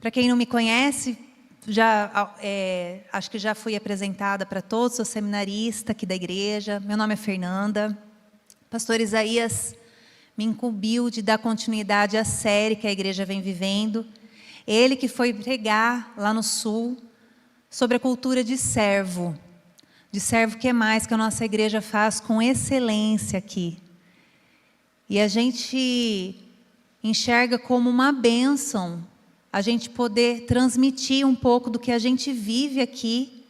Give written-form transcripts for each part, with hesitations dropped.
Para quem não me conhece, acho que já fui apresentada para todos, sou seminarista aqui da igreja. Meu nome é Fernanda. Pastor Isaías me incumbiu de dar continuidade à série que a igreja vem vivendo. Ele que foi pregar lá no Sul sobre a cultura de servo. De servo que é mais que a nossa igreja faz com excelência aqui. E a gente enxerga como uma bênção a gente poder transmitir um pouco do que a gente vive aqui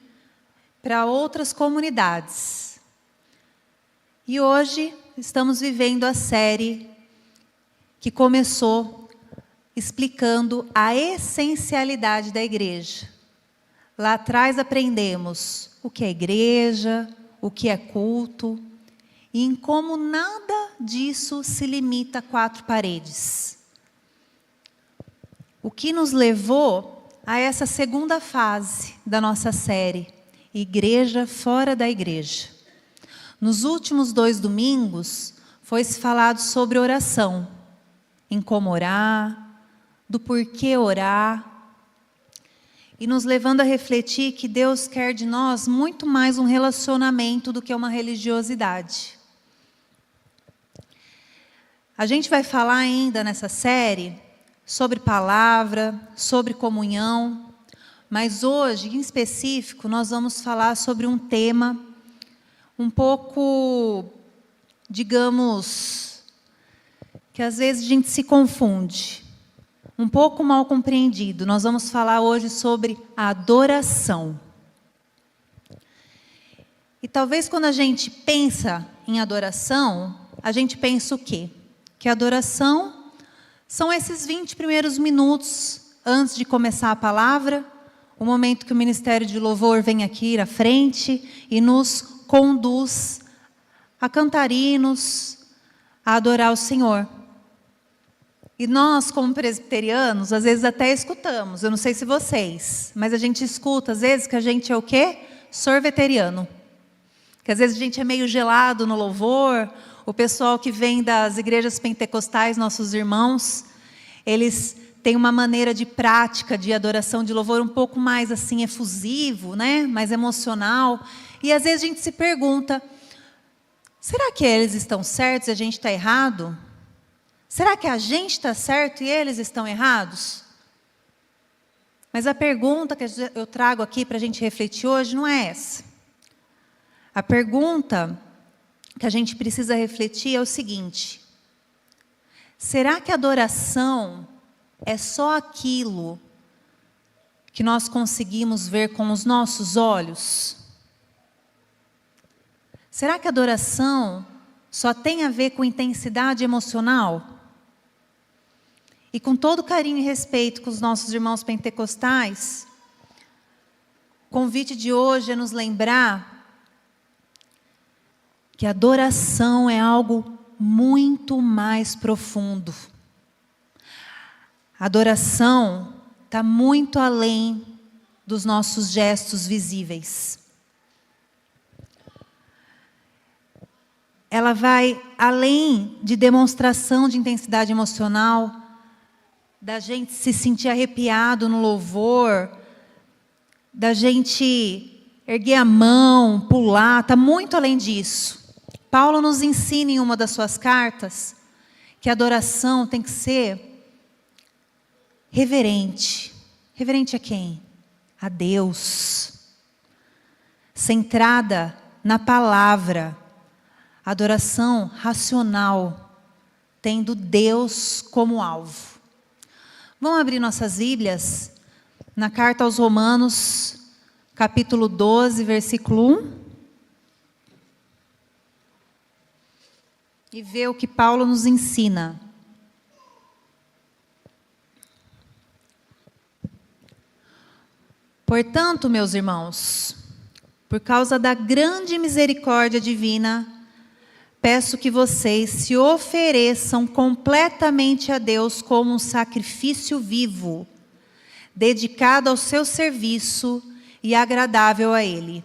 para outras comunidades. E hoje estamos vivendo a série que começou explicando a essencialidade da igreja. Lá atrás aprendemos o que é igreja, o que é culto, e em como nada disso se limita a 4 paredes. O que nos levou a essa segunda fase da nossa série, Igreja Fora da Igreja. Nos últimos 2 domingos, foi falado sobre oração, em como orar, do porquê orar, e nos levando a refletir que Deus quer de nós muito mais um relacionamento do que uma religiosidade. A gente vai falar ainda nessa série sobre palavra, sobre comunhão, mas hoje, em específico, nós vamos falar sobre um tema um pouco, digamos, que às vezes a gente se confunde, um pouco mal compreendido. Nós vamos falar hoje sobre a adoração. E talvez quando a gente pensa em adoração, a gente pensa o quê? Que a adoração são esses 20 primeiros minutos antes de começar a palavra, o momento que o Ministério de Louvor vem aqui à frente e nos conduz a cantar hinos, a adorar o Senhor. E nós, como presbiterianos, às vezes até escutamos, eu não sei se vocês, mas a gente escuta às vezes que a gente é o quê? Sorveteriano. Que às vezes a gente é meio gelado no louvor. O pessoal que vem das igrejas pentecostais, nossos irmãos, eles têm uma maneira de prática de adoração de louvor um pouco mais assim efusivo, né? Mais emocional. E às vezes a gente se pergunta, será que eles estão certos e a gente está errado? Será que a gente está certo e eles estão errados? Mas a pergunta que eu trago aqui para a gente refletir hoje não é essa. A pergunta que a gente precisa refletir é o seguinte: será que a adoração é só aquilo que nós conseguimos ver com os nossos olhos? Será que a adoração só tem a ver com intensidade emocional? E com todo carinho e respeito com os nossos irmãos pentecostais, o convite de hoje é nos lembrar que a adoração é algo muito mais profundo. A adoração está muito além dos nossos gestos visíveis. Ela vai além de demonstração de intensidade emocional, da gente se sentir arrepiado no louvor, da gente erguer a mão, pular, está muito além disso. Paulo nos ensina em uma das suas cartas que a adoração tem que ser reverente. Reverente a quem? A Deus. Centrada na palavra. Adoração racional, tendo Deus como alvo. Vamos abrir nossas Bíblias na carta aos Romanos, capítulo 12, versículo 1. E ver o que Paulo nos ensina. Portanto, meus irmãos, por causa da grande misericórdia divina, peço que vocês se ofereçam completamente a Deus como um sacrifício vivo, dedicado ao seu serviço e agradável a Ele.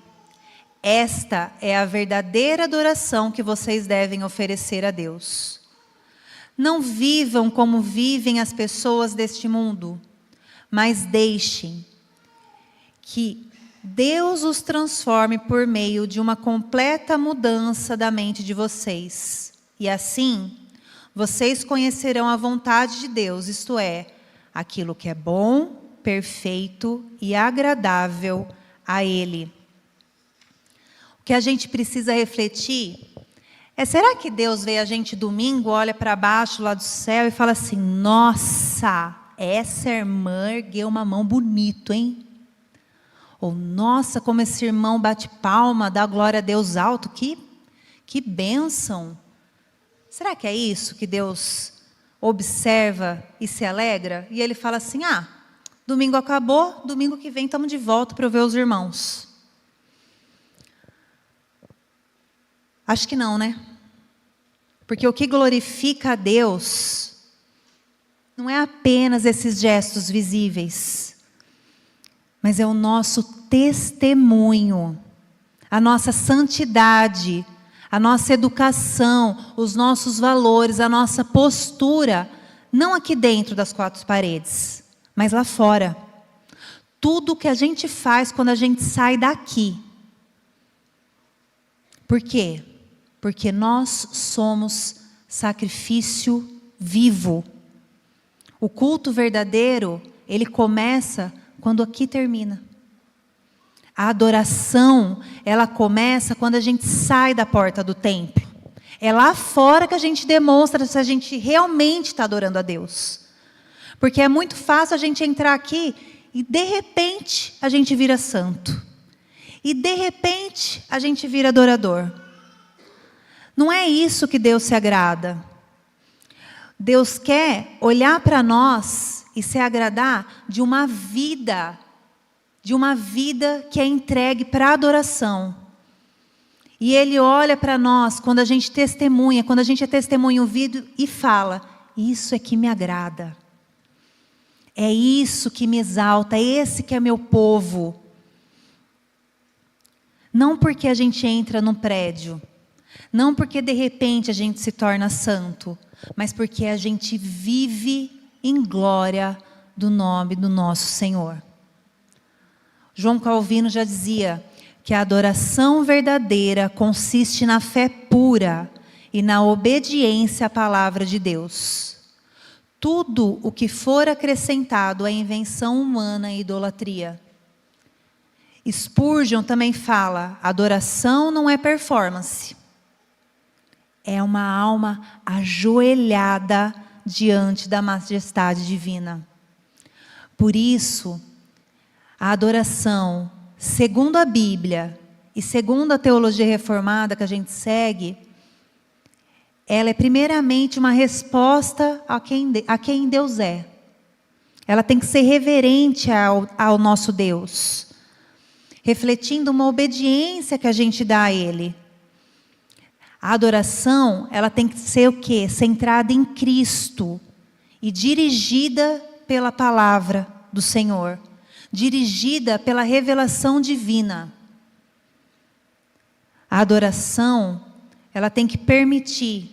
Esta é a verdadeira adoração que vocês devem oferecer a Deus. Não vivam como vivem as pessoas deste mundo, mas deixem que Deus os transforme por meio de uma completa mudança da mente de vocês. E assim, vocês conhecerão a vontade de Deus, isto é, aquilo que é bom, perfeito e agradável a Ele. O que a gente precisa refletir é, será que Deus vê a gente domingo, olha para baixo lá do céu e fala assim, nossa, essa irmã ergueu uma mão bonito, hein? Ou, nossa, como esse irmão bate palma, dá glória a Deus alto, que bênção. Será que é isso que Deus observa e se alegra? E Ele fala assim, domingo acabou, domingo que vem estamos de volta para eu ver os irmãos. Acho que não, né? Porque o que glorifica a Deus não é apenas esses gestos visíveis, mas é o nosso testemunho, a nossa santidade, a nossa educação, os nossos valores, a nossa postura, não aqui dentro das quatro paredes, mas lá fora. Tudo que a gente faz quando a gente sai daqui. Por quê? Porque nós somos sacrifício vivo. O culto verdadeiro, ele começa quando aqui termina. A adoração, ela começa quando a gente sai da porta do templo. É lá fora que a gente demonstra se a gente realmente está adorando a Deus. Porque é muito fácil a gente entrar aqui e de repente a gente vira santo. E de repente a gente vira adorador. Não é isso que Deus se agrada. Deus quer olhar para nós e se agradar de uma vida que é entregue para a adoração. E Ele olha para nós quando a gente testemunha, quando a gente é testemunha ouvido e fala, isso é que me agrada. É isso que me exalta, esse que é meu povo. Não porque a gente entra num prédio, não porque de repente a gente se torna santo, mas porque a gente vive em glória do nome do nosso Senhor. João Calvino já dizia que a adoração verdadeira consiste na fé pura e na obediência à palavra de Deus. Tudo o que for acrescentado é invenção humana e idolatria. Spurgeon também fala, adoração não é performance. É uma alma ajoelhada diante da majestade divina. Por isso, a adoração, segundo a Bíblia e segundo a teologia reformada que a gente segue, ela é primeiramente uma resposta a quem Deus é. Ela tem que ser reverente ao nosso Deus, refletindo uma obediência que a gente dá a Ele. A adoração, ela tem que ser o quê? Centrada em Cristo e dirigida pela palavra do Senhor, dirigida pela revelação divina. A adoração, ela tem que permitir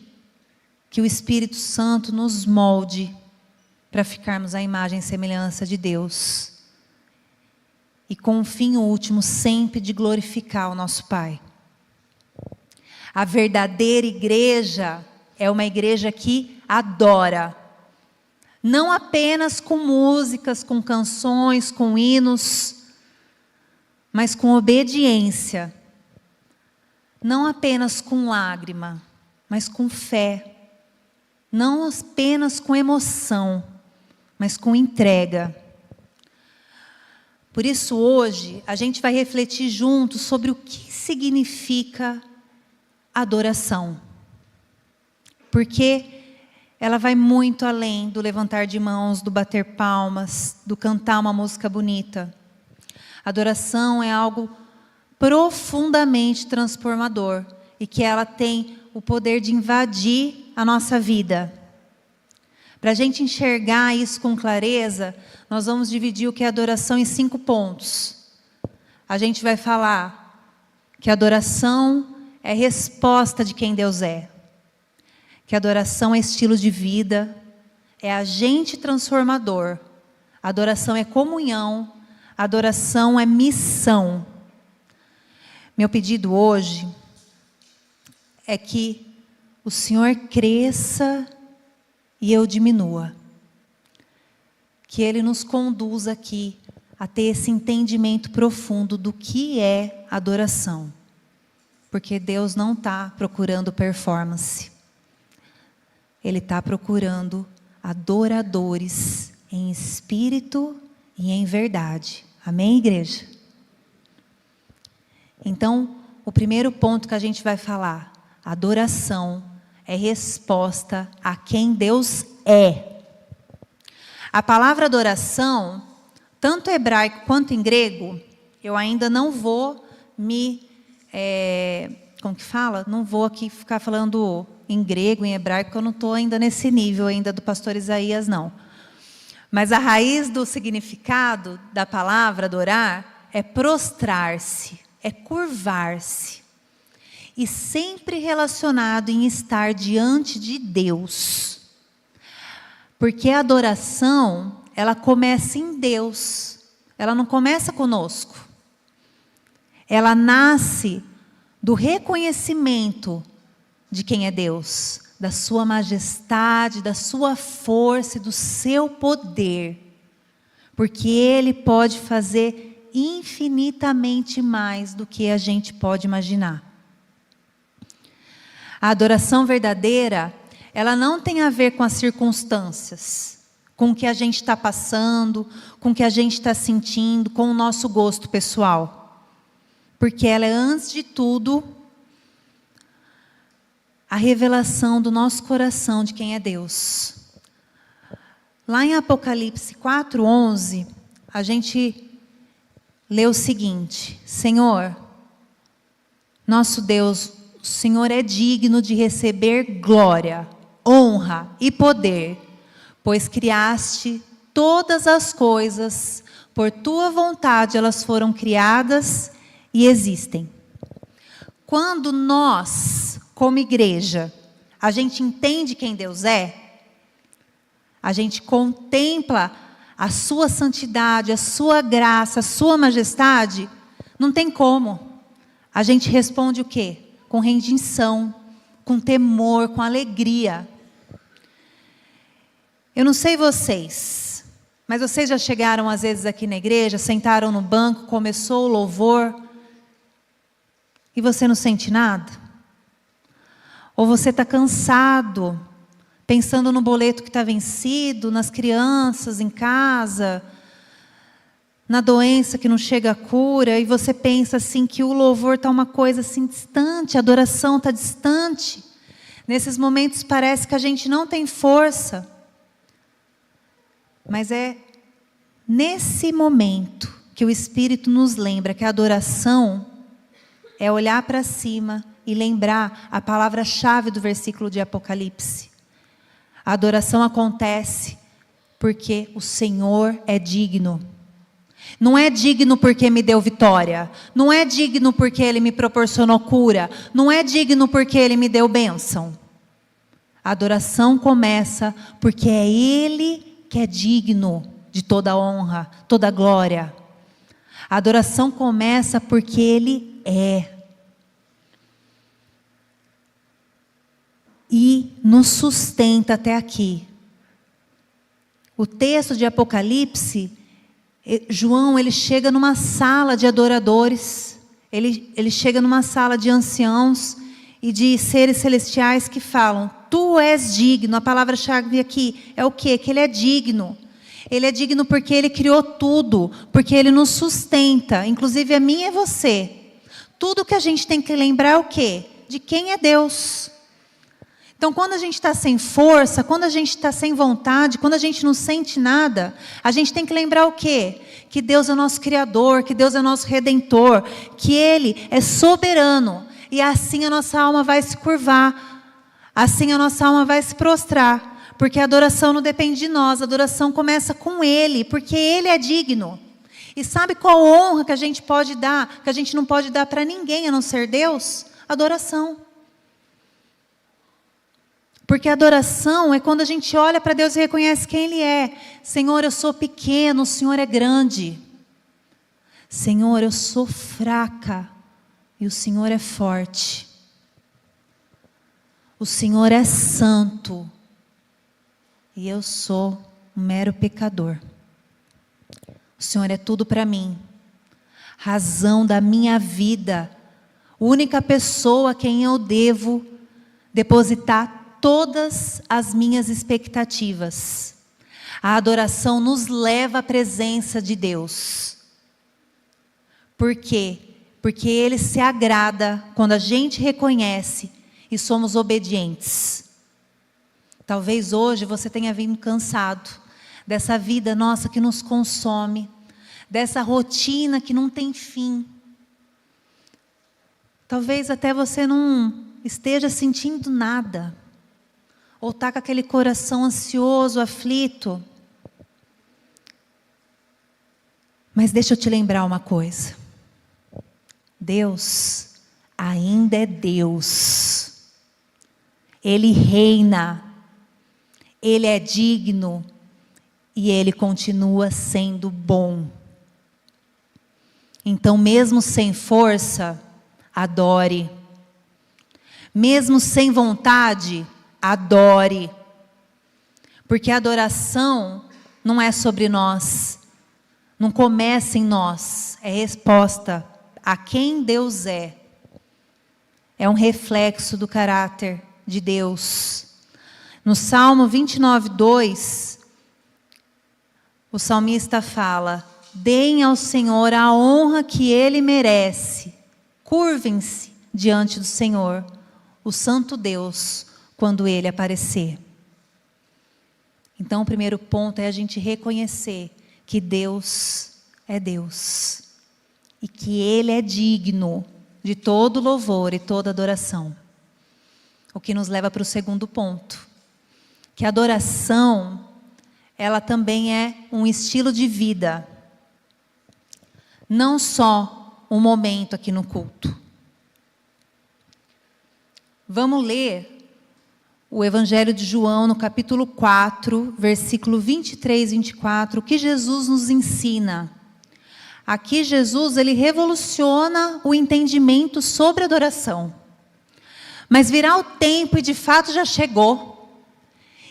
que o Espírito Santo nos molde para ficarmos à imagem e semelhança de Deus. E com o fim último sempre de glorificar o nosso Pai. A verdadeira igreja é uma igreja que adora. Não apenas com músicas, com canções, com hinos, mas com obediência. Não apenas com lágrima, mas com fé. Não apenas com emoção, mas com entrega. Por isso hoje a gente vai refletir juntos sobre o que significa adoração. Porque ela vai muito além do levantar de mãos, do bater palmas, do cantar uma música bonita. Adoração é algo profundamente transformador e que ela tem o poder de invadir a nossa vida. Para a gente enxergar isso com clareza, nós vamos dividir o que é adoração em 5 pontos. A gente vai falar que adoração é resposta de quem Deus é. Que adoração é estilo de vida, é agente transformador. Adoração é comunhão. Adoração é missão. Meu pedido hoje é que o Senhor cresça e eu diminua. Que Ele nos conduza aqui a ter esse entendimento profundo do que é adoração. Porque Deus não está procurando performance. Ele está procurando adoradores em espírito e em verdade. Amém, igreja? Então, o primeiro ponto que a gente vai falar, adoração é resposta a quem Deus é. A palavra adoração, tanto em hebraico quanto em grego, eu ainda não vou como que fala? Não vou aqui ficar falando em grego, em hebraico, porque eu não estou ainda nesse nível ainda do pastor Isaías, não. Mas a raiz do significado da palavra adorar é prostrar-se, é curvar-se. E sempre relacionado em estar diante de Deus. Porque a adoração, ela começa em Deus. Ela não começa conosco. Ela nasce do reconhecimento de quem é Deus, da sua majestade, da sua força e do seu poder. Porque Ele pode fazer infinitamente mais do que a gente pode imaginar. A adoração verdadeira, ela não tem a ver com as circunstâncias, com o que a gente está passando, com o que a gente está sentindo, com o nosso gosto pessoal. Porque ela é, antes de tudo, a revelação do nosso coração de quem é Deus. Lá em Apocalipse 4:11, a gente lê o seguinte: Senhor, nosso Deus, o Senhor é digno de receber glória, honra e poder, pois criaste todas as coisas, por tua vontade elas foram criadas e existem. Quando nós, como igreja, a gente entende quem Deus é, a gente contempla a sua santidade, a sua graça, a sua majestade, não tem como. A gente responde o quê? Com rendição, com temor, com alegria. Eu não sei vocês, mas vocês já chegaram às vezes aqui na igreja, sentaram no banco, começou o louvor, e você não sente nada? Ou você está cansado, pensando no boleto que está vencido, nas crianças em casa, na doença que não chega a cura, e você pensa assim que o louvor está uma coisa assim distante, a adoração está distante. Nesses momentos parece que a gente não tem força. Mas é nesse momento que o Espírito nos lembra que a adoração é olhar para cima e lembrar a palavra-chave do versículo de Apocalipse. A adoração acontece porque o Senhor é digno. Não é digno porque me deu vitória. Não é digno porque Ele me proporcionou cura. Não é digno porque Ele me deu bênção. A adoração começa porque é Ele que é digno de toda honra, toda glória. A adoração começa porque Ele é. E nos sustenta até aqui. O texto de Apocalipse, João, ele chega numa sala de adoradores, ele chega numa sala de anciãos e de seres celestiais que falam: tu és digno. A palavra-chave aqui é o quê? Que Ele é digno. Ele é digno porque Ele criou tudo, porque Ele nos sustenta, inclusive a mim e a você. Tudo que a gente tem que lembrar é o quê? De quem é Deus. Então, quando a gente está sem força, quando a gente está sem vontade, quando a gente não sente nada, a gente tem que lembrar o quê? Que Deus é o nosso Criador, que Deus é o nosso Redentor, que Ele é soberano. E assim a nossa alma vai se curvar, assim a nossa alma vai se prostrar. Porque a adoração não depende de nós, a adoração começa com Ele, porque Ele é digno. E sabe qual honra que a gente pode dar, que a gente não pode dar para ninguém a não ser Deus? Adoração. Porque a adoração é quando a gente olha para Deus e reconhece quem Ele é. Senhor, eu sou pequeno, o Senhor é grande. Senhor, eu sou fraca e o Senhor é forte. O Senhor é santo e eu sou um mero pecador. O Senhor é tudo para mim, razão da minha vida, única pessoa a quem eu devo depositar todas as minhas expectativas. A adoração nos leva à presença de Deus. Por quê? Porque Ele se agrada quando a gente reconhece e somos obedientes. Talvez hoje você tenha vindo cansado dessa vida nossa que nos consome, dessa rotina que não tem fim. Talvez até você não esteja sentindo nada, ou está com aquele coração ansioso, aflito. Mas deixa eu te lembrar uma coisa. Deus ainda é Deus. Ele reina. Ele é digno. E Ele continua sendo bom. Então, mesmo sem força, adore. Mesmo sem vontade, adore. Porque a adoração não é sobre nós. Não começa em nós. É resposta a quem Deus é. É um reflexo do caráter de Deus. No Salmo 29:2, o salmista fala: deem ao Senhor a honra que Ele merece. Curvem-se diante do Senhor, o Santo Deus, quando Ele aparecer. Então, o primeiro ponto é a gente reconhecer que Deus é Deus. E que Ele é digno de todo louvor e toda adoração. O que nos leva para o segundo ponto. Que a adoração, ela também é um estilo de vida. Não só um momento aqui no culto. Vamos ler o Evangelho de João no capítulo 4, versículo 23 e 24, o que Jesus nos ensina. Aqui Jesus, ele revoluciona o entendimento sobre adoração. Mas virá o tempo, e de fato já chegou,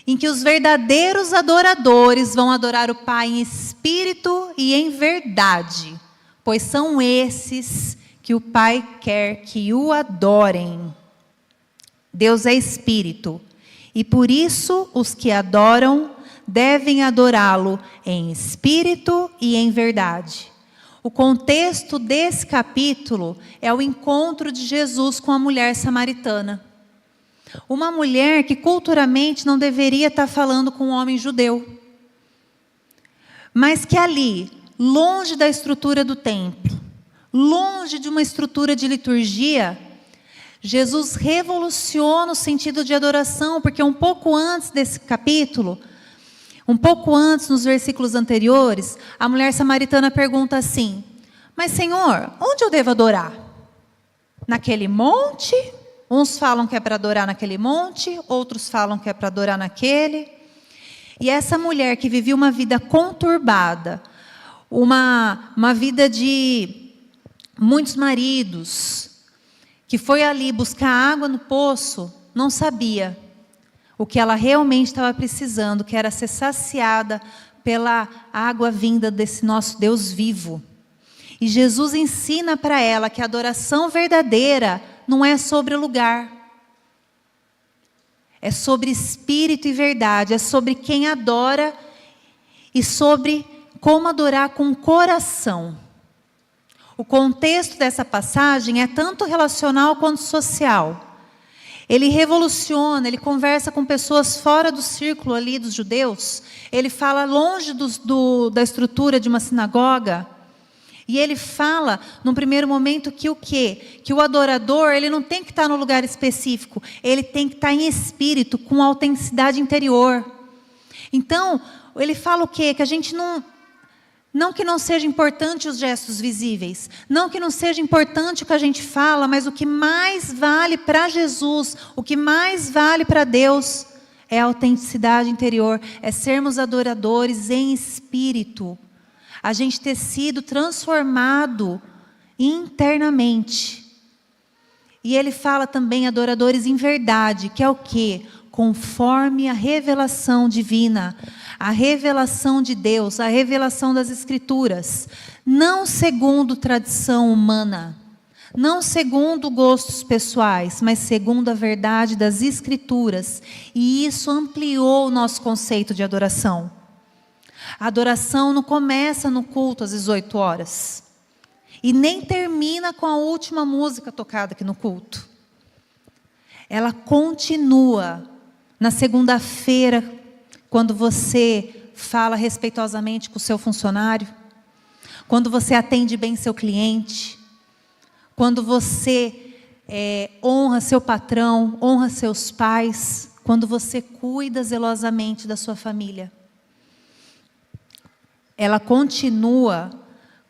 em que os verdadeiros adoradores vão adorar o Pai em espírito e em verdade, pois são esses que o Pai quer que o adorem. Deus é espírito, e por isso os que adoram devem adorá-lo em espírito e em verdade. O contexto desse capítulo é o encontro de Jesus com a mulher samaritana. Uma mulher que culturalmente não deveria estar falando com um homem judeu. Mas que ali, longe da estrutura do templo, longe de uma estrutura de liturgia, Jesus revoluciona o sentido de adoração, porque um pouco antes desse capítulo, um pouco antes, nos versículos anteriores, a mulher samaritana pergunta assim: mas Senhor, onde eu devo adorar? Naquele monte? Uns falam que é para adorar naquele monte, outros falam que é para adorar naquele. E essa mulher que vivia uma vida conturbada, uma vida de muitos maridos, que foi ali buscar água no poço, não sabia o que ela realmente estava precisando, que era ser saciada pela água vinda desse nosso Deus vivo. E Jesus ensina para ela que a adoração verdadeira não é sobre o lugar. É sobre espírito e verdade, é sobre quem adora e sobre como adorar com o coração. O contexto dessa passagem é tanto relacional quanto social. Ele revoluciona, ele conversa com pessoas fora do círculo ali dos judeus. Ele fala longe da estrutura de uma sinagoga. E ele fala, num primeiro momento, que o quê? Que o adorador, ele não tem que estar no lugar específico. Ele tem que estar em espírito, com autenticidade interior. Então, ele fala o quê? Que a gente Não que não seja importante os gestos visíveis, não que não seja importante o que a gente fala, mas o que mais vale para Jesus, o que mais vale para Deus é a autenticidade interior, é sermos adoradores em espírito, a gente ter sido transformado internamente. E ele fala também adoradores em verdade, que é o quê? Conforme a revelação divina, a revelação de Deus, a revelação das Escrituras, não segundo tradição humana, não segundo gostos pessoais, mas segundo a verdade das Escrituras. E isso ampliou o nosso conceito de adoração. A adoração não começa no culto às 18 horas. E nem termina com a última música tocada aqui no culto. Ela continua na segunda-feira, quando você fala respeitosamente com o seu funcionário, quando você atende bem seu cliente, quando você honra seu patrão, honra seus pais, quando você cuida zelosamente da sua família. Ela continua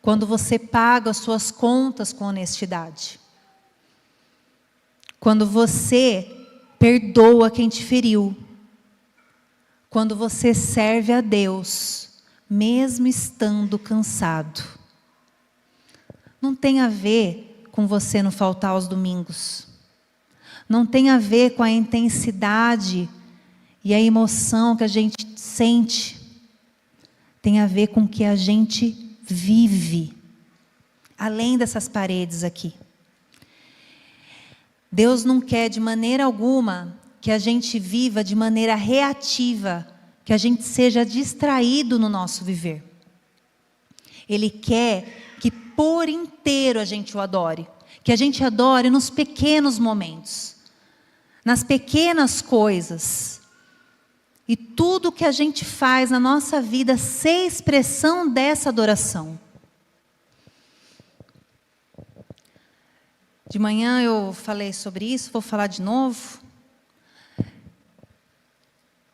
quando você paga as suas contas com honestidade. Quando você perdoa quem te feriu. Quando você serve a Deus, mesmo estando cansado. Não tem a ver com você não faltar aos domingos. Não tem a ver com a intensidade e a emoção que a gente sente. Tem a ver com o que a gente vive, além dessas paredes aqui. Deus não quer de maneira alguma que a gente viva de maneira reativa, que a gente seja distraído no nosso viver. Ele quer que por inteiro a gente o adore, que a gente adore nos pequenos momentos, nas pequenas coisas. E tudo que a gente faz na nossa vida ser expressão dessa adoração. De manhã eu falei sobre isso, vou falar de novo.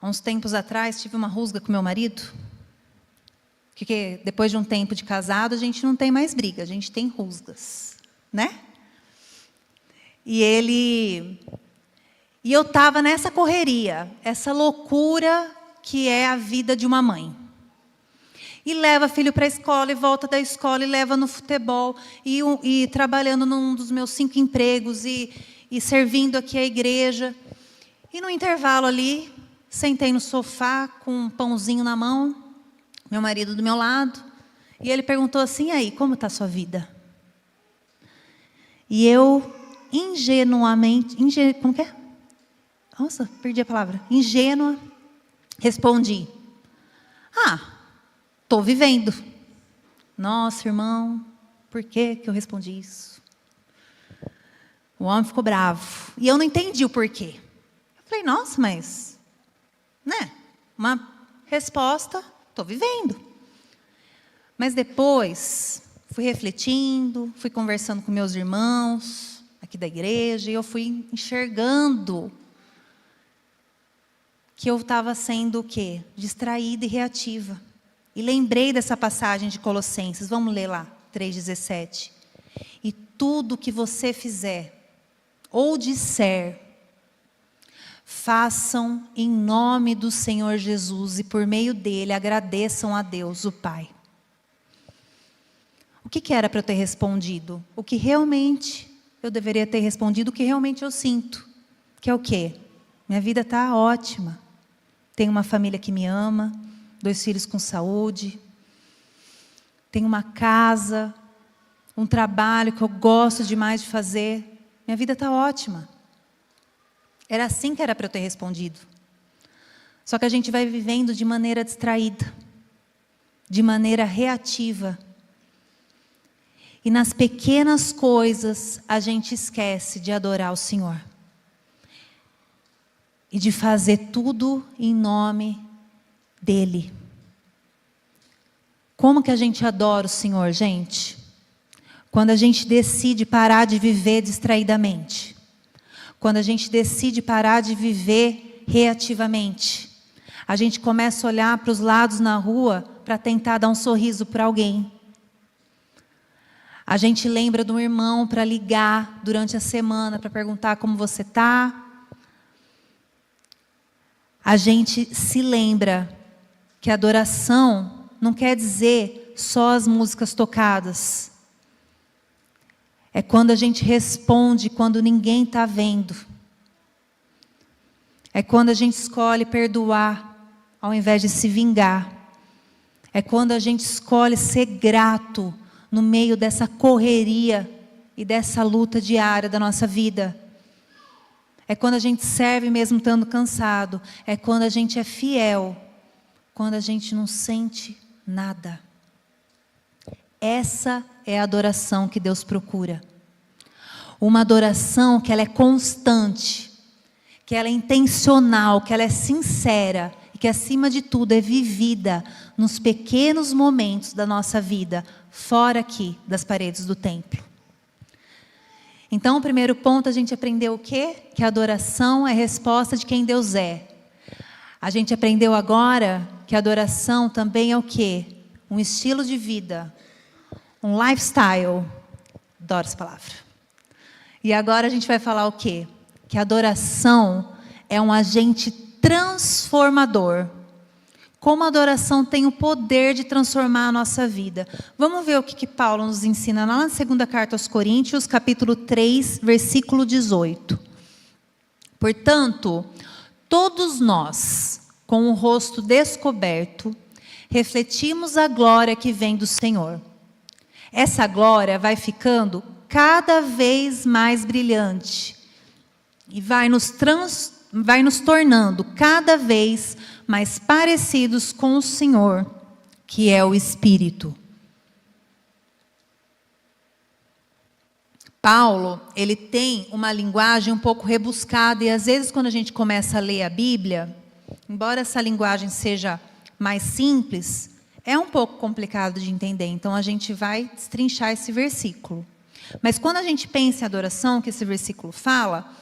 Há uns tempos atrás tive uma rusga com meu marido. Porque depois de um tempo de casado a gente não tem mais briga, a gente tem rusgas, né? E eu estava nessa correria, essa loucura que é a vida de uma mãe. E leva filho para a escola, e volta da escola, e leva no futebol, e trabalhando num dos meus 5 empregos, e servindo aqui a igreja. E no intervalo ali, sentei no sofá com um pãozinho na mão, meu marido do meu lado, e ele perguntou assim: e aí, como está a sua vida? E eu, ingenuamente, como que é? Nossa, perdi a palavra. Ingênua, respondi: estou vivendo. Nossa, irmão, por que eu respondi isso? O homem ficou bravo. E eu não entendi o porquê. Eu falei: nossa, mas, né? Uma resposta, estou vivendo. Mas depois, fui refletindo, fui conversando com meus irmãos aqui da igreja, e eu fui enxergando que eu estava sendo o quê? Distraída e reativa. E lembrei dessa passagem de Colossenses, vamos ler lá, 3,17. E tudo que você fizer ou disser, façam em nome do Senhor Jesus, e por meio dele agradeçam a Deus, o Pai. O que era para eu ter respondido? O que realmente eu deveria ter respondido, o que realmente eu sinto. Que é o quê? Minha vida está ótima. Tenho uma família que me ama, 2 filhos com saúde, tenho uma casa, um trabalho que eu gosto demais de fazer. Minha vida está ótima. Era assim que era para eu ter respondido. Só que a gente vai vivendo de maneira distraída, de maneira reativa. E nas pequenas coisas a gente esquece de adorar o Senhor. E de fazer tudo em nome dEle. Como que a gente adora o Senhor, gente? Quando a gente decide parar de viver distraidamente. Quando a gente decide parar de viver reativamente. A gente começa a olhar para os lados na rua para tentar dar um sorriso para alguém. A gente lembra de um irmão para ligar durante a semana, para perguntar como você está. A gente se lembra que adoração não quer dizer só as músicas tocadas. É quando a gente responde quando ninguém está vendo. É quando a gente escolhe perdoar ao invés de se vingar. É quando a gente escolhe ser grato no meio dessa correria e dessa luta diária da nossa vida. É quando a gente serve mesmo estando cansado. É quando a gente é fiel. Quando a gente não sente nada. Essa é a adoração que Deus procura. Uma adoração que ela é constante, que ela é intencional, que ela é sincera e que acima de tudo é vivida nos pequenos momentos da nossa vida, fora aqui das paredes do templo. Então, o primeiro ponto, a gente aprendeu o quê? Que a adoração é resposta de quem Deus é. A gente aprendeu agora que a adoração também é o quê? Um estilo de vida, um lifestyle. Adoro essa palavra. E agora a gente vai falar o quê? Que a adoração é um agente transformador. Como a adoração tem o poder de transformar a nossa vida. Vamos ver o que Paulo nos ensina lá na segunda carta aos Coríntios, capítulo 3, versículo 18. Portanto, todos nós, com o rosto descoberto, refletimos a glória que vem do Senhor. Essa glória vai ficando cada vez mais brilhante e vai nos tornando cada vez mais parecidos com o Senhor, que é o Espírito. Paulo, ele tem uma linguagem um pouco rebuscada e às vezes quando a gente começa a ler a Bíblia, embora essa linguagem seja mais simples, é um pouco complicado de entender, então a gente vai destrinchar esse versículo. Mas quando a gente pensa em adoração, que esse versículo fala,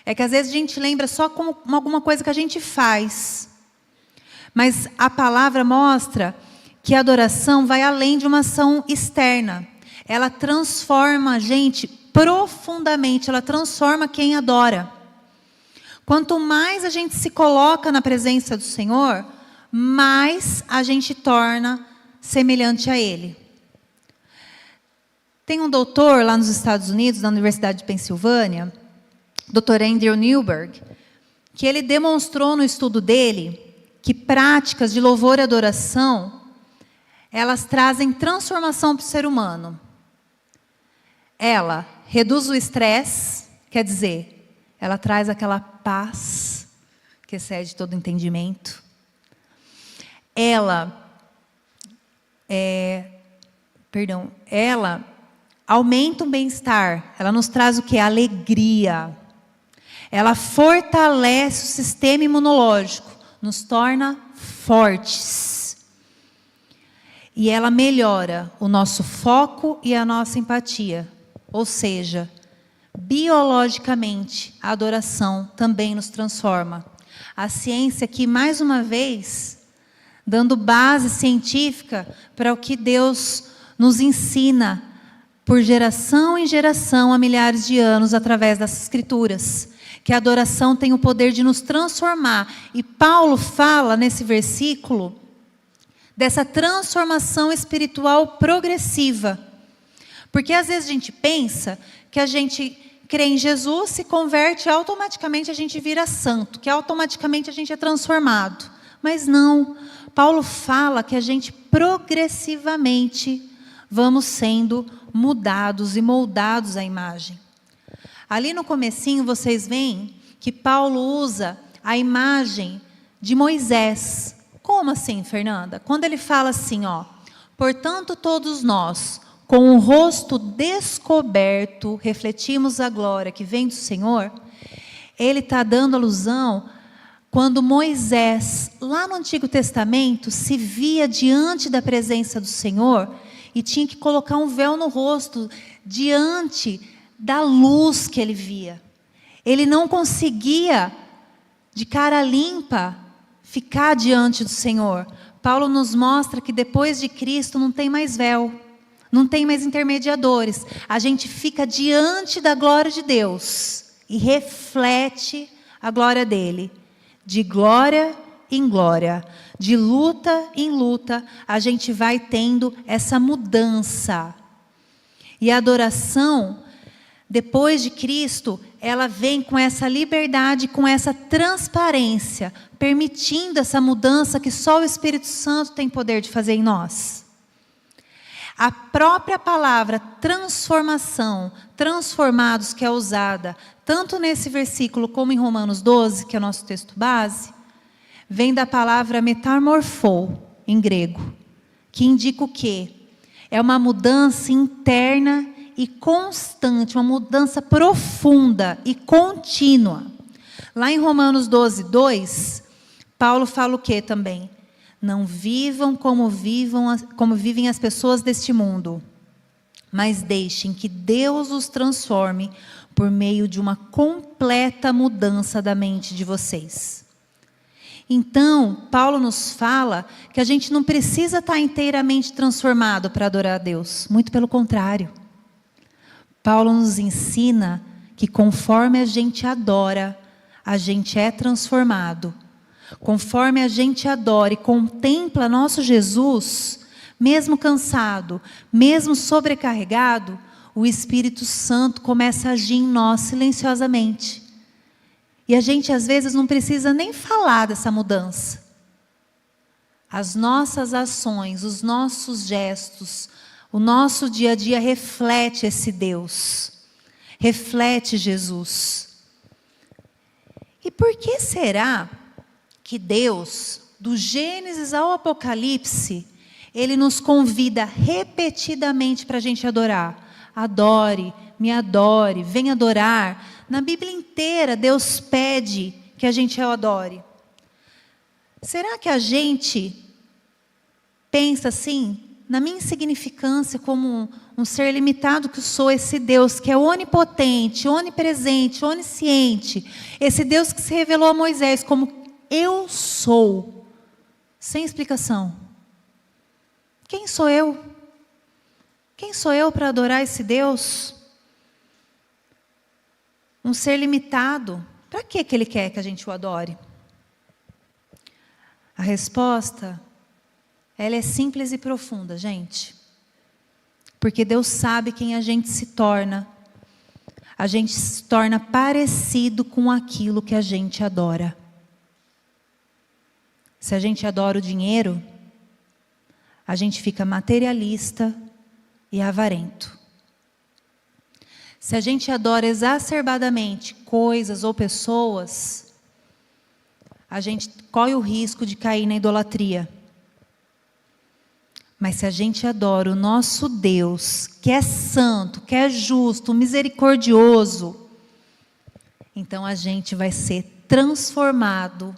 é que às vezes a gente lembra só como alguma coisa que a gente faz. Mas a palavra mostra que a adoração vai além de uma ação externa. Ela transforma a gente profundamente, ela transforma quem adora. Quanto mais a gente se coloca na presença do Senhor, mais a gente torna semelhante a Ele. Tem um doutor lá nos Estados Unidos, na Universidade de Pensilvânia, Dr. Andrew Newberg, que ele demonstrou no estudo dele que práticas de louvor e adoração, elas trazem transformação para o ser humano. Ela reduz o estresse, quer dizer, ela traz aquela paz que excede todo entendimento. Ela aumenta o bem-estar, ela nos traz o que? Alegria. Ela fortalece o sistema imunológico, nos torna fortes. E ela melhora o nosso foco e a nossa empatia. Ou seja, biologicamente, a adoração também nos transforma. A ciência aqui, mais uma vez, dando base científica para o que Deus nos ensina por geração em geração há milhares de anos através das Escrituras. Que a adoração tem o poder de nos transformar. E Paulo fala nesse versículo dessa transformação espiritual progressiva. Porque às vezes a gente pensa que a gente crê em Jesus, se converte, automaticamente a gente vira santo, que automaticamente a gente é transformado. Mas não, Paulo fala que a gente progressivamente vamos sendo mudados e moldados à imagem. Ali no comecinho vocês veem que Paulo usa a imagem de Moisés. Como assim, Fernanda? Quando ele fala assim, portanto todos nós, com o rosto descoberto, refletimos a glória que vem do Senhor, ele está dando alusão quando Moisés, lá no Antigo Testamento, se via diante da presença do Senhor e tinha que colocar um véu no rosto diante da luz que ele via. Ele não conseguia, de cara limpa, ficar diante do Senhor. Paulo nos mostra que depois de Cristo não tem mais véu, não tem mais intermediadores. A gente fica diante da glória de Deus e reflete a glória dele. De glória em glória, de luta em luta, a gente vai tendo essa mudança. E a adoração, depois de Cristo, ela vem com essa liberdade, com essa transparência, permitindo essa mudança que só o Espírito Santo tem poder de fazer em nós. A própria palavra transformação, transformados, que é usada tanto nesse versículo como em Romanos 12, que é o nosso texto base, vem da palavra metamorfô, em grego, que indica o quê? É uma mudança interna e constante, uma mudança profunda e contínua. Lá em Romanos 12, 2, Paulo fala o quê também? Não vivam como vivem as pessoas deste mundo, mas deixem que Deus os transforme por meio de uma completa mudança da mente de vocês. Então, Paulo nos fala que a gente não precisa estar inteiramente transformado para adorar a Deus. Muito pelo contrário. Paulo nos ensina que conforme a gente adora, a gente é transformado. Conforme a gente adora e contempla nosso Jesus, mesmo cansado, mesmo sobrecarregado, o Espírito Santo começa a agir em nós silenciosamente. E a gente às vezes não precisa nem falar dessa mudança. As nossas ações, os nossos gestos, o nosso dia a dia reflete esse Deus, reflete Jesus. E por que será que Deus, do Gênesis ao Apocalipse, Ele nos convida repetidamente para a gente adorar? Adore, me adore, venha adorar. Na Bíblia inteira, Deus pede que a gente o adore. Será que a gente pensa assim, na minha insignificância, como um ser limitado que sou, esse Deus que é onipotente, onipresente, onisciente, esse Deus que se revelou a Moisés como eu sou, sem explicação? Quem sou eu? Quem sou eu para adorar esse Deus? Um ser limitado. Para que Ele quer que a gente o adore? A resposta, ela é simples e profunda, gente. Porque Deus sabe quem a gente se torna. A gente se torna parecido com aquilo que a gente adora. Se a gente adora o dinheiro, a gente fica materialista e avarento. Se a gente adora exacerbadamente coisas ou pessoas, a gente corre o risco de cair na idolatria. Mas se a gente adora o nosso Deus, que é santo, que é justo, misericordioso, então a gente vai ser transformado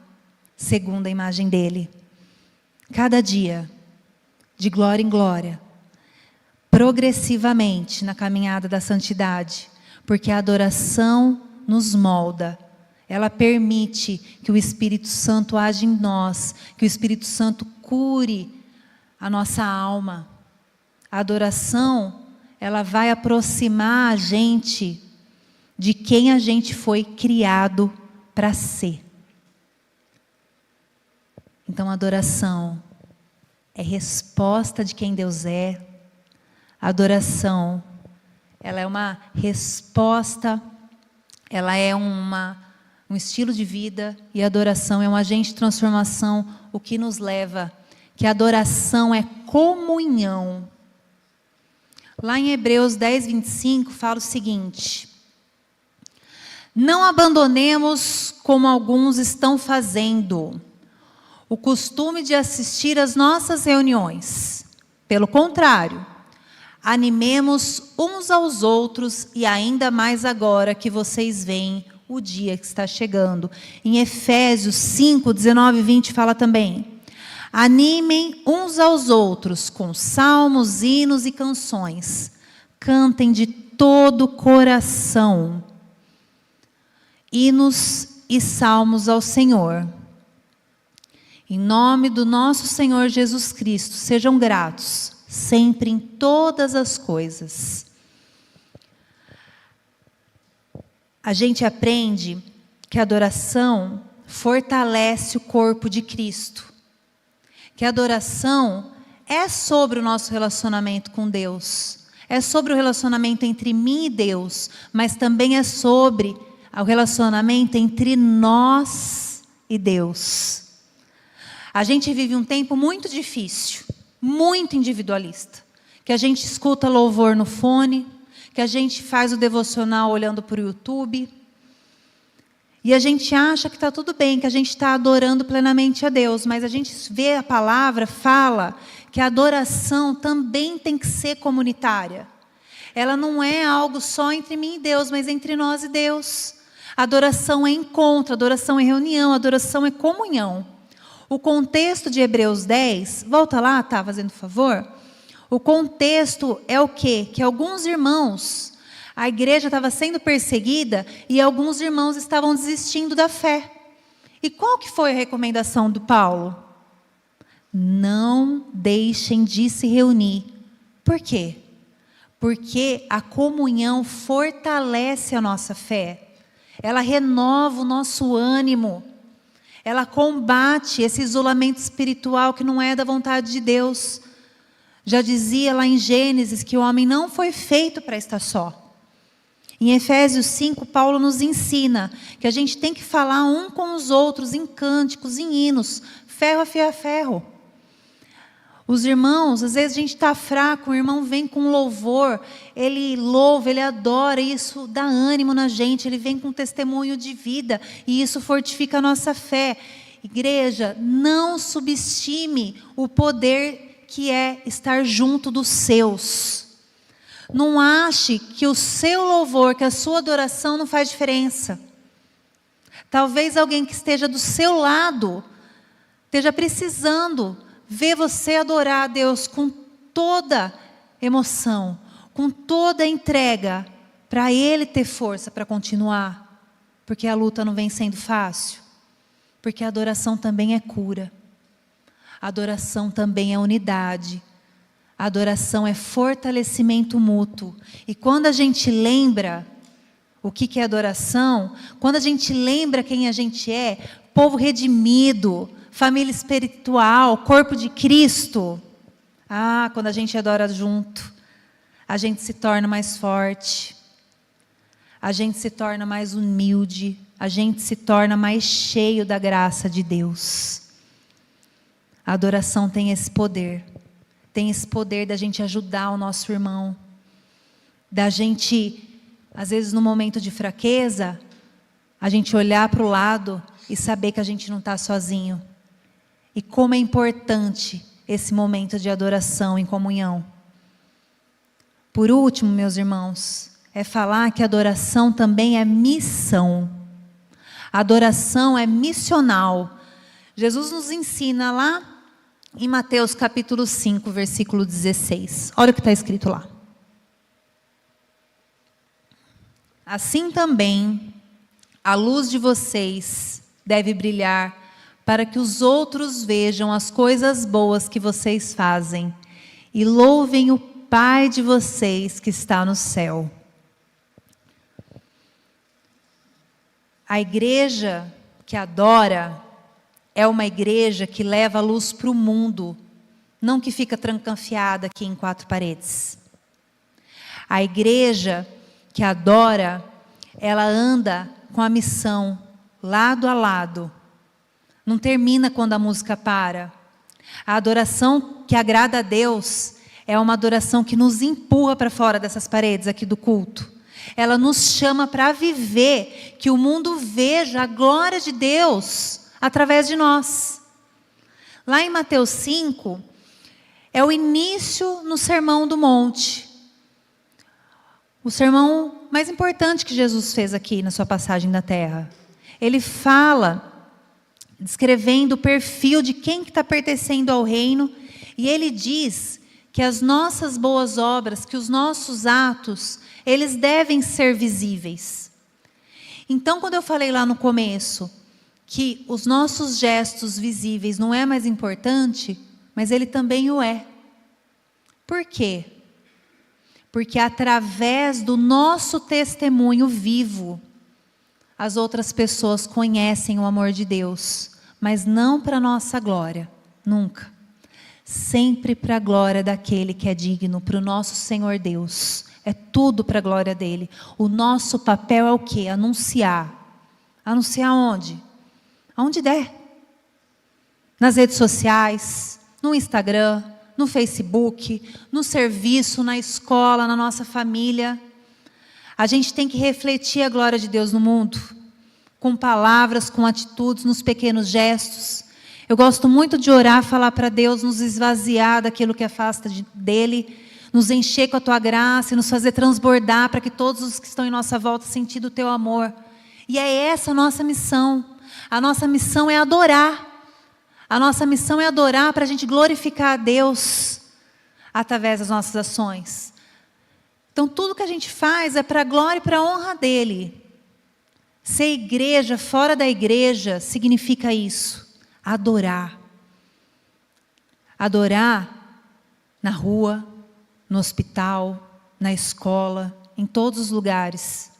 segundo a imagem dele. Cada dia, de glória em glória, progressivamente na caminhada da santidade, porque a adoração nos molda, ela permite que o Espírito Santo age em nós, que o Espírito Santo cure a nossa alma. A adoração, ela vai aproximar a gente de quem a gente foi criado para ser. Então a adoração é resposta de quem Deus é. A adoração, ela é uma resposta, ela é um estilo de vida, e a adoração é um agente de transformação, o que nos leva, que a adoração é comunhão. Lá em Hebreus 10, 25, fala o seguinte: não abandonemos, como alguns estão fazendo, o costume de assistir às nossas reuniões. Pelo contrário, animemos uns aos outros, e ainda mais agora que vocês veem o dia que está chegando. Em Efésios 5, 19 e 20 fala também: animem uns aos outros com salmos, hinos e canções. Cantem de todo o coração hinos e salmos ao Senhor. Em nome do nosso Senhor Jesus Cristo, sejam gratos, sempre em todas as coisas. A gente aprende que a adoração fortalece o corpo de Cristo. Que a adoração é sobre o nosso relacionamento com Deus. É sobre o relacionamento entre mim e Deus, mas também é sobre o relacionamento entre nós e Deus. A gente vive um tempo muito difícil, muito individualista. Que a gente escuta louvor no fone, que a gente faz o devocional olhando para o YouTube. E a gente acha que está tudo bem, que a gente está adorando plenamente a Deus. Mas a gente vê a palavra, fala que a adoração também tem que ser comunitária. Ela não é algo só entre mim e Deus, mas entre nós e Deus. Adoração é encontro, adoração é reunião, adoração é comunhão. O contexto de Hebreus 10, volta lá, tá, fazendo favor? O contexto é o quê? Que alguns irmãos, a igreja estava sendo perseguida e alguns irmãos estavam desistindo da fé. E qual que foi a recomendação do Paulo? Não deixem de se reunir. Por quê? Porque a comunhão fortalece a nossa fé. Ela renova o nosso ânimo. Ela combate esse isolamento espiritual que não é da vontade de Deus. Já dizia lá em Gênesis que o homem não foi feito para estar só. Em Efésios 5, Paulo nos ensina que a gente tem que falar um com os outros em cânticos, em hinos, ferro afia ferro. Os irmãos, às vezes a gente está fraco, o irmão vem com louvor, ele louva, ele adora, e isso dá ânimo na gente, ele vem com testemunho de vida, e isso fortifica a nossa fé. Igreja, não subestime o poder que é estar junto dos seus. Não ache que o seu louvor, que a sua adoração não faz diferença. Talvez alguém que esteja do seu lado esteja precisando ver você adorar a Deus com toda emoção, com toda entrega, para Ele ter força para continuar. Porque a luta não vem sendo fácil. Porque a adoração também é cura. A adoração também é unidade. A adoração é fortalecimento mútuo. E quando a gente lembra o que é adoração, quando a gente lembra quem a gente é, povo redimido, família espiritual, corpo de Cristo. Quando a gente adora junto, a gente se torna mais forte, a gente se torna mais humilde, a gente se torna mais cheio da graça de Deus. A adoração tem esse poder da gente ajudar o nosso irmão, da gente, às vezes no momento de fraqueza, a gente olhar para o lado e saber que a gente não está sozinho. E como é importante esse momento de adoração em comunhão. Por último, meus irmãos, é falar que a adoração também é missão. A adoração é missional. Jesus nos ensina lá em Mateus capítulo 5, versículo 16. Olha o que está escrito lá. Assim também, a luz de vocês deve brilhar, para que os outros vejam as coisas boas que vocês fazem e louvem o Pai de vocês que está no céu. A igreja que adora é uma igreja que leva a luz para o mundo, não que fica trancanfiada aqui em quatro paredes. A igreja que adora, ela anda com a missão lado a lado. Não termina quando a música para. A adoração que agrada a Deus é uma adoração que nos empurra para fora dessas paredes aqui do culto. Ela nos chama para viver, que o mundo veja a glória de Deus através de nós. Lá em Mateus 5, é o início no Sermão do Monte. O sermão mais importante que Jesus fez aqui na sua passagem da terra. Ele fala descrevendo o perfil de quem que está pertencendo ao reino, e ele diz que as nossas boas obras, que os nossos atos, eles devem ser visíveis. Então, quando eu falei lá no começo, que os nossos gestos visíveis não é mais importante, mas ele também o é. Por quê? Porque através do nosso testemunho vivo, as outras pessoas conhecem o amor de Deus, mas não para a nossa glória, nunca. Sempre para a glória daquele que é digno, para o nosso Senhor Deus. É tudo para a glória dele. O nosso papel é o quê? Anunciar. Anunciar onde? Aonde der. Nas redes sociais, no Instagram, no Facebook, no serviço, na escola, na nossa família. A gente tem que refletir a glória de Deus no mundo, com palavras, com atitudes, nos pequenos gestos. Eu gosto muito de orar, falar para Deus, nos esvaziar daquilo que afasta dele, nos encher com a tua graça e nos fazer transbordar para que todos os que estão em nossa volta sintam o teu amor. E é essa a nossa missão. A nossa missão é adorar. A nossa missão é adorar para a gente glorificar a Deus através das nossas ações. Então tudo que a gente faz é para a glória e para a honra dele. Ser igreja fora da igreja significa isso. Adorar. Adorar na rua, no hospital, na escola, em todos os lugares.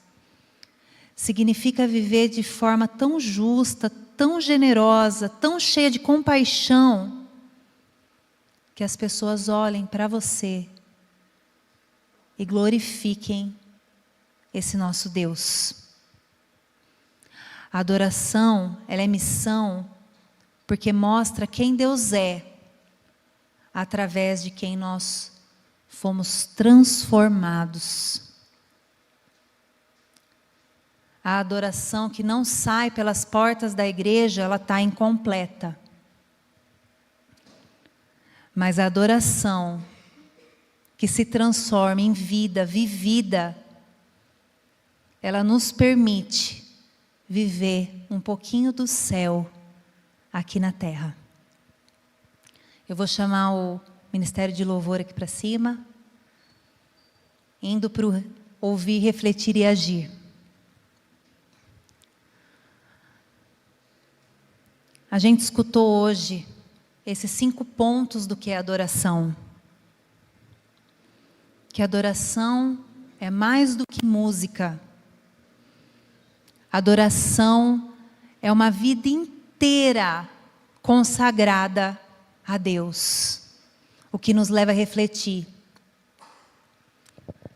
Significa viver de forma tão justa, tão generosa, tão cheia de compaixão, que as pessoas olhem para você e glorifiquem esse nosso Deus. A adoração, ela é missão, porque mostra quem Deus é, através de quem nós fomos transformados. A adoração que não sai pelas portas da igreja, ela está incompleta. Mas a adoração que se transforma em vida vivida, ela nos permite viver um pouquinho do céu aqui na terra. Eu vou chamar o Ministério de Louvor aqui para cima, indo para o ouvir, refletir e agir. A gente escutou hoje esses 5 pontos do que é adoração. Que adoração é mais do que música. Adoração é uma vida inteira consagrada a Deus. O que nos leva a refletir.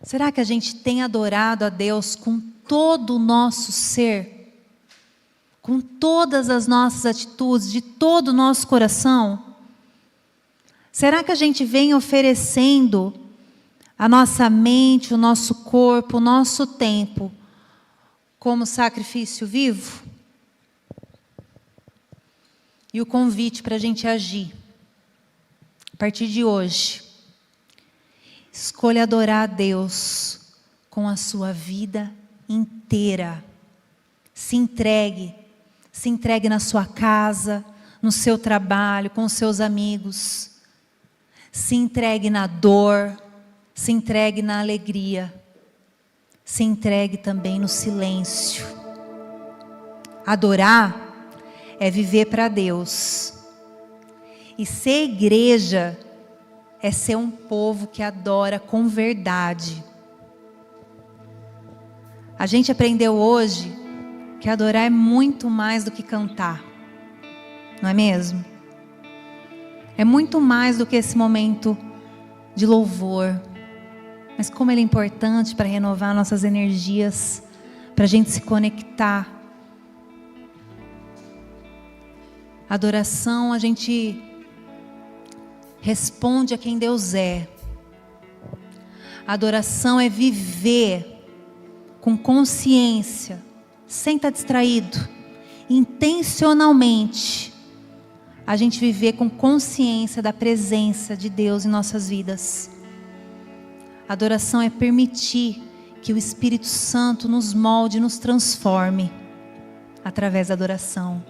Será que a gente tem adorado a Deus com todo o nosso ser? Com todas as nossas atitudes, de todo o nosso coração? Será que a gente vem oferecendo a nossa mente, o nosso corpo, o nosso tempo como sacrifício vivo? E o convite para a gente agir. A partir de hoje, escolha adorar a Deus com a sua vida inteira. Se entregue na sua casa, no seu trabalho, com os seus amigos. Se entregue na dor, se entregue na alegria. Se entregue também no silêncio. Adorar é viver para Deus. E ser igreja é ser um povo que adora com verdade. A gente aprendeu hoje que adorar é muito mais do que cantar. Não é mesmo? É muito mais do que esse momento de louvor. Mas como ele é importante para renovar nossas energias, para a gente se conectar. Adoração, a gente responde a quem Deus é. Adoração é viver com consciência, sem estar distraído, intencionalmente. A gente viver com consciência da presença de Deus em nossas vidas. Adoração é permitir que o Espírito Santo nos molde, nos transforme através da adoração.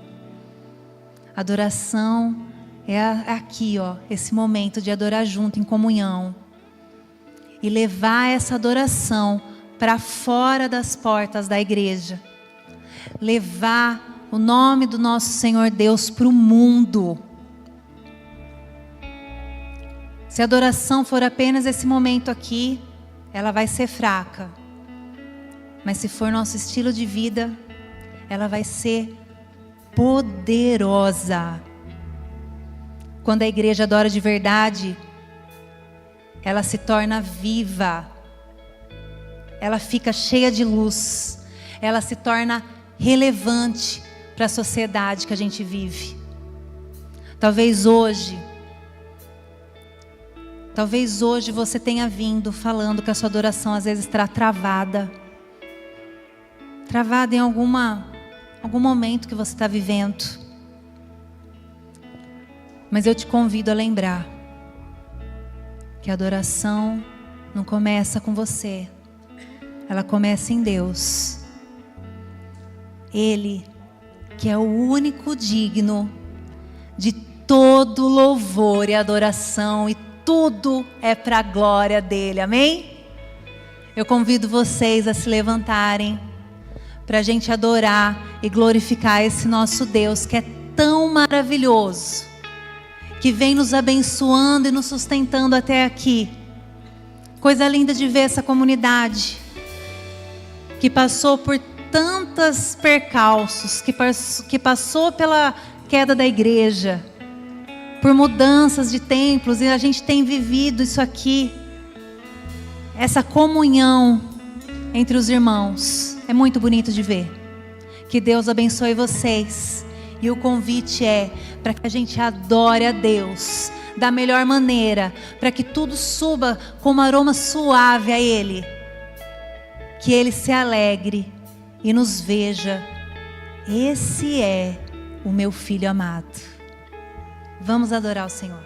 Adoração é aqui, ó, esse momento de adorar junto em comunhão e levar essa adoração para fora das portas da igreja. Levar o nome do nosso Senhor Deus para o mundo. Se a adoração for apenas esse momento aqui, ela vai ser fraca. Mas se for nosso estilo de vida, ela vai ser poderosa. Quando a igreja adora de verdade, ela se torna viva. Ela fica cheia de luz. Ela se torna relevante para a sociedade que a gente vive. Talvez hoje você tenha vindo falando que a sua adoração às vezes está travada. Travada em algum momento que você está vivendo. Mas eu te convido a lembrar que a adoração não começa com você. Ela começa em Deus. Ele, que é o único digno de todo louvor e adoração, e tudo é para a glória dele, amém? Eu convido vocês a se levantarem para a gente adorar e glorificar esse nosso Deus que é tão maravilhoso, que vem nos abençoando e nos sustentando até aqui. Coisa linda de ver essa comunidade que passou por tantos percalços, que passou pela queda da igreja, por mudanças de templos, e a gente tem vivido isso aqui, essa comunhão entre os irmãos. É muito bonito de ver. Que Deus abençoe vocês. E o convite é para que a gente adore a Deus da melhor maneira, para que tudo suba como aroma suave a Ele. Que Ele se alegre e nos veja. Esse é o meu filho amado. Vamos adorar o Senhor.